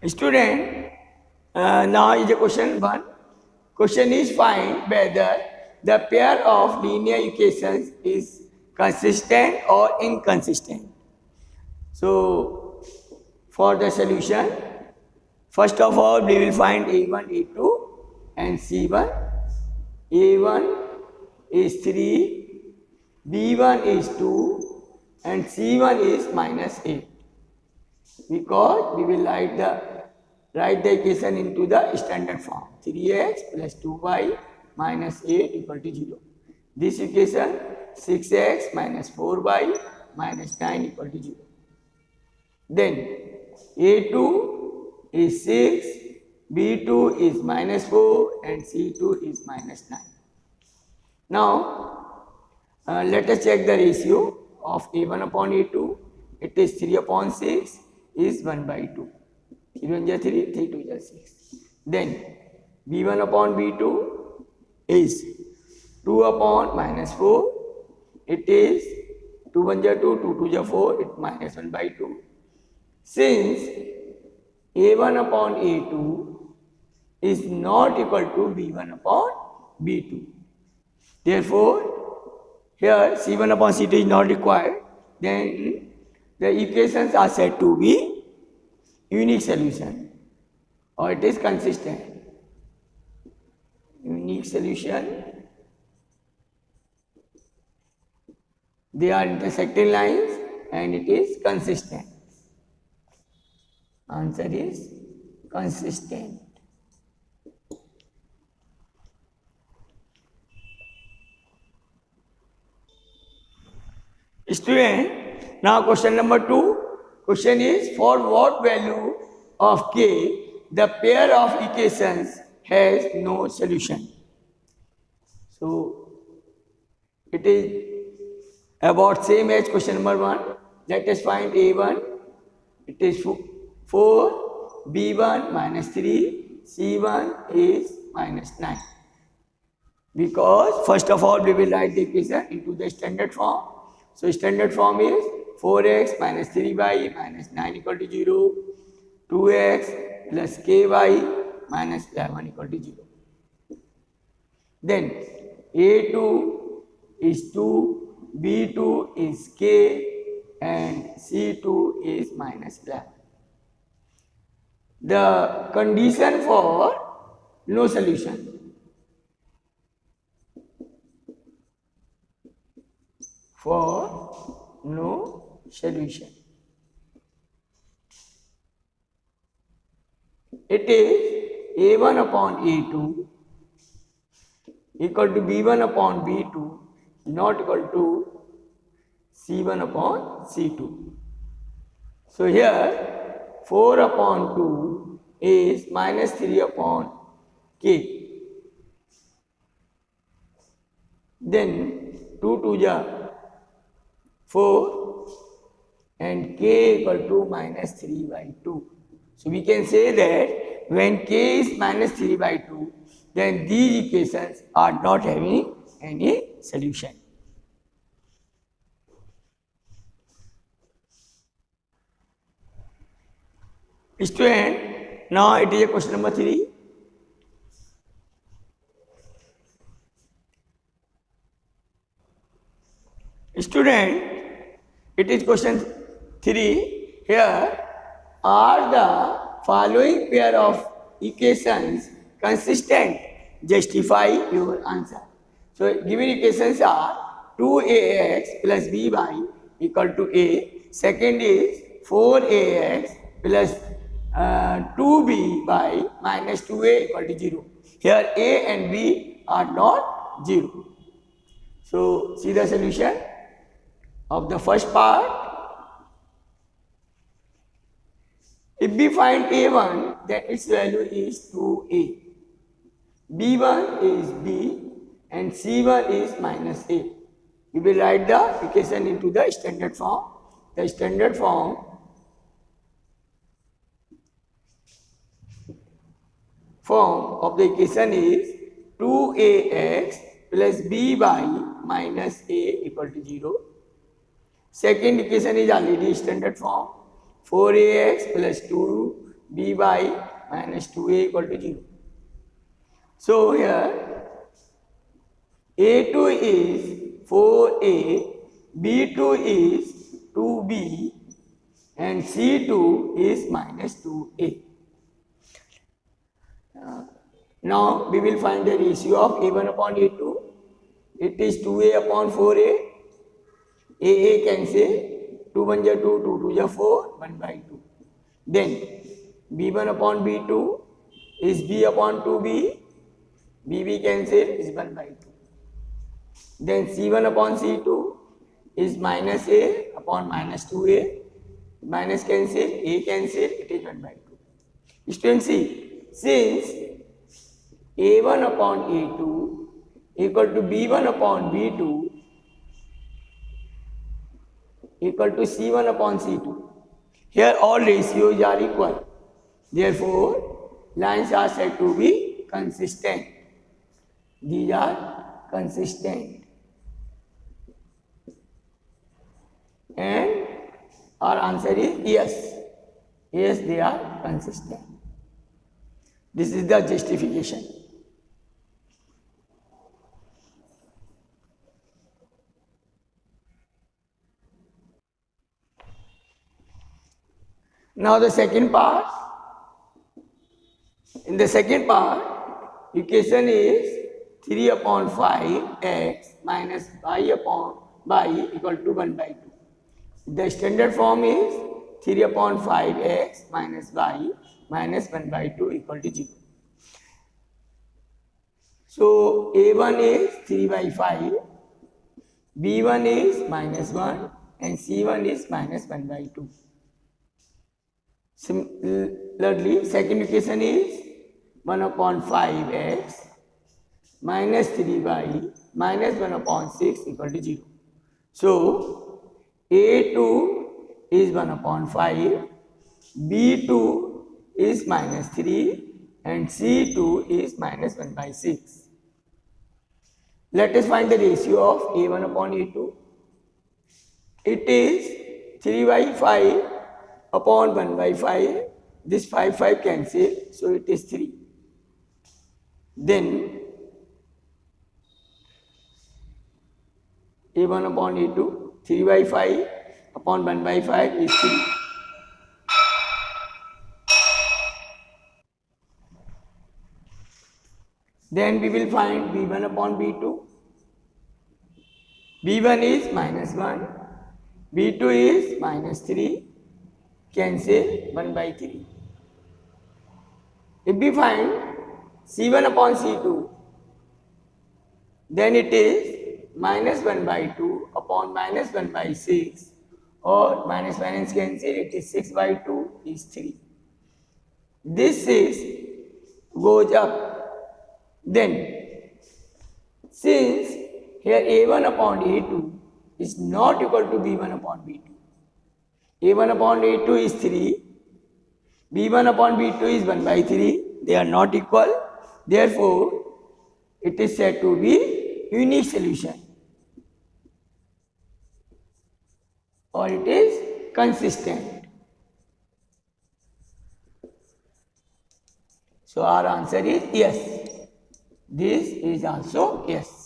Student, now is a question 1. Question is find whether the pair of linear equations is consistent or inconsistent. So, for the solution, first of all we will find A1, A2 and C1. A1 is 3, B1 is 2 and C1 is minus 8. Because we will write the equation into the standard form. 3x plus 2y minus 8 equal to 0. This equation 6x minus 4y minus 9 equal to 0. Then A2 is 6, B2 is minus 4 and C2 is minus 9. Now let us check the ratio of A1 upon A2. It is 3 upon 6 is 1 by 2. 3 1 is 3, 3 2 is 6. Then B1 upon B2 is 2 upon minus 4. It is 2 1 is 2, 2 2 is 4, it minus 1 by 2. Since A1 upon A2 is not equal to B1 upon B2. Therefore, here C1 upon C2 is not required. Then the equations are said to be unique solution or it is consistent. Unique solution. They are intersecting lines and it is consistent. Answer is consistent. Student, now question number 2. Question is for what value of k the pair of equations has no solution. So it is about same as question number 1. Let us find A1. It is 4, B1 minus 3, C1 is minus 9. Because first of all we will write the equation into the standard form. So standard form is 4x minus 3y minus 9 equal to 0, 2x plus ky minus 11 equal to 0. Then A2 is 2, B2 is k and C2 is minus 11. The condition for no solution. For no solution. It is A1 upon A2 equal to B1 upon B2 not equal to C1 upon C2. So here 4 upon 2 is minus 3 upon k. Then 2 2 is 4 and k equal to minus 3 by 2. So we can say that when k is minus 3 by 2, then these equations are not having any solution. Student, now it is a question number 3. Student, it is question 3. Here are the following pair of equations consistent? Justify your answer. So given equations are 2ax plus by equal to a. Second is 4ax plus 2b by minus 2a equal to 0. Here a and b are not 0. So see the solution of the first part. If we find A1, then its value is 2a. B1 is b and C1 is minus a. We will write the equation into the standard form. The standard form of the equation is 2ax plus b by minus a equal to 0. Second equation is already standard form. 4ax plus 2 b by minus 2a equal to 0. So here a2 is 4a, b2 is 2b, and c2 is minus 2a. Now we will find the ratio of a1 upon a2. It is 2a upon 4a. A cancel, 2 1 ja 2, 2 2 ja 4, 1 by 2. Then b1 upon b2 is b upon 2b, bb cancel is 1 by 2. Then c1 upon c2 is minus a upon minus 2a, minus cancel, a cancel, it is 1 by 2. Students see, since a1 upon a2 equal to b1 upon b2 equal to c1 upon c2. Here all ratios are equal. Therefore, lines are said to be consistent. These are consistent. And our answer is yes. Yes, they are consistent. This is the justification. Now the second part. In the second part, equation is 3 upon 5 x minus y upon y equal to 1 by 2. The standard form is 3 upon 5 x minus y minus 1 by 2 equal to 0. So a1 is 3 by 5, b1 is minus 1 and c1 is minus 1 by 2. Similarly, second equation is 1 upon 5x minus 3y minus 1 upon 6 equal to 0. So, a2 is 1 upon 5, b2 is minus 3 and c2 is minus 1 by 6. Let us find the ratio of a1 upon a2. It is 3 by 5 upon 1 by 5, this 5 cancel, so it is 3. Then a1 upon a2, 3 by 5 upon 1 by 5 is 3. Then we will find b1 upon b2. b1 is minus 1, b2 is minus 3, cancel 1 by 3. If we find c1 upon c2, then it is minus 1 by 2 upon minus 1 by 6, or minus minus cancel, it is 6 by 2 is 3. This 6 goes up. Then, since here a1 upon a2 is not equal to b1 upon b2, a1 upon a2 is 3, b1 upon b2 is 1 by 3, they are not equal, therefore it is said to be unique solution, or it is consistent. So our answer is yes. This is also yes.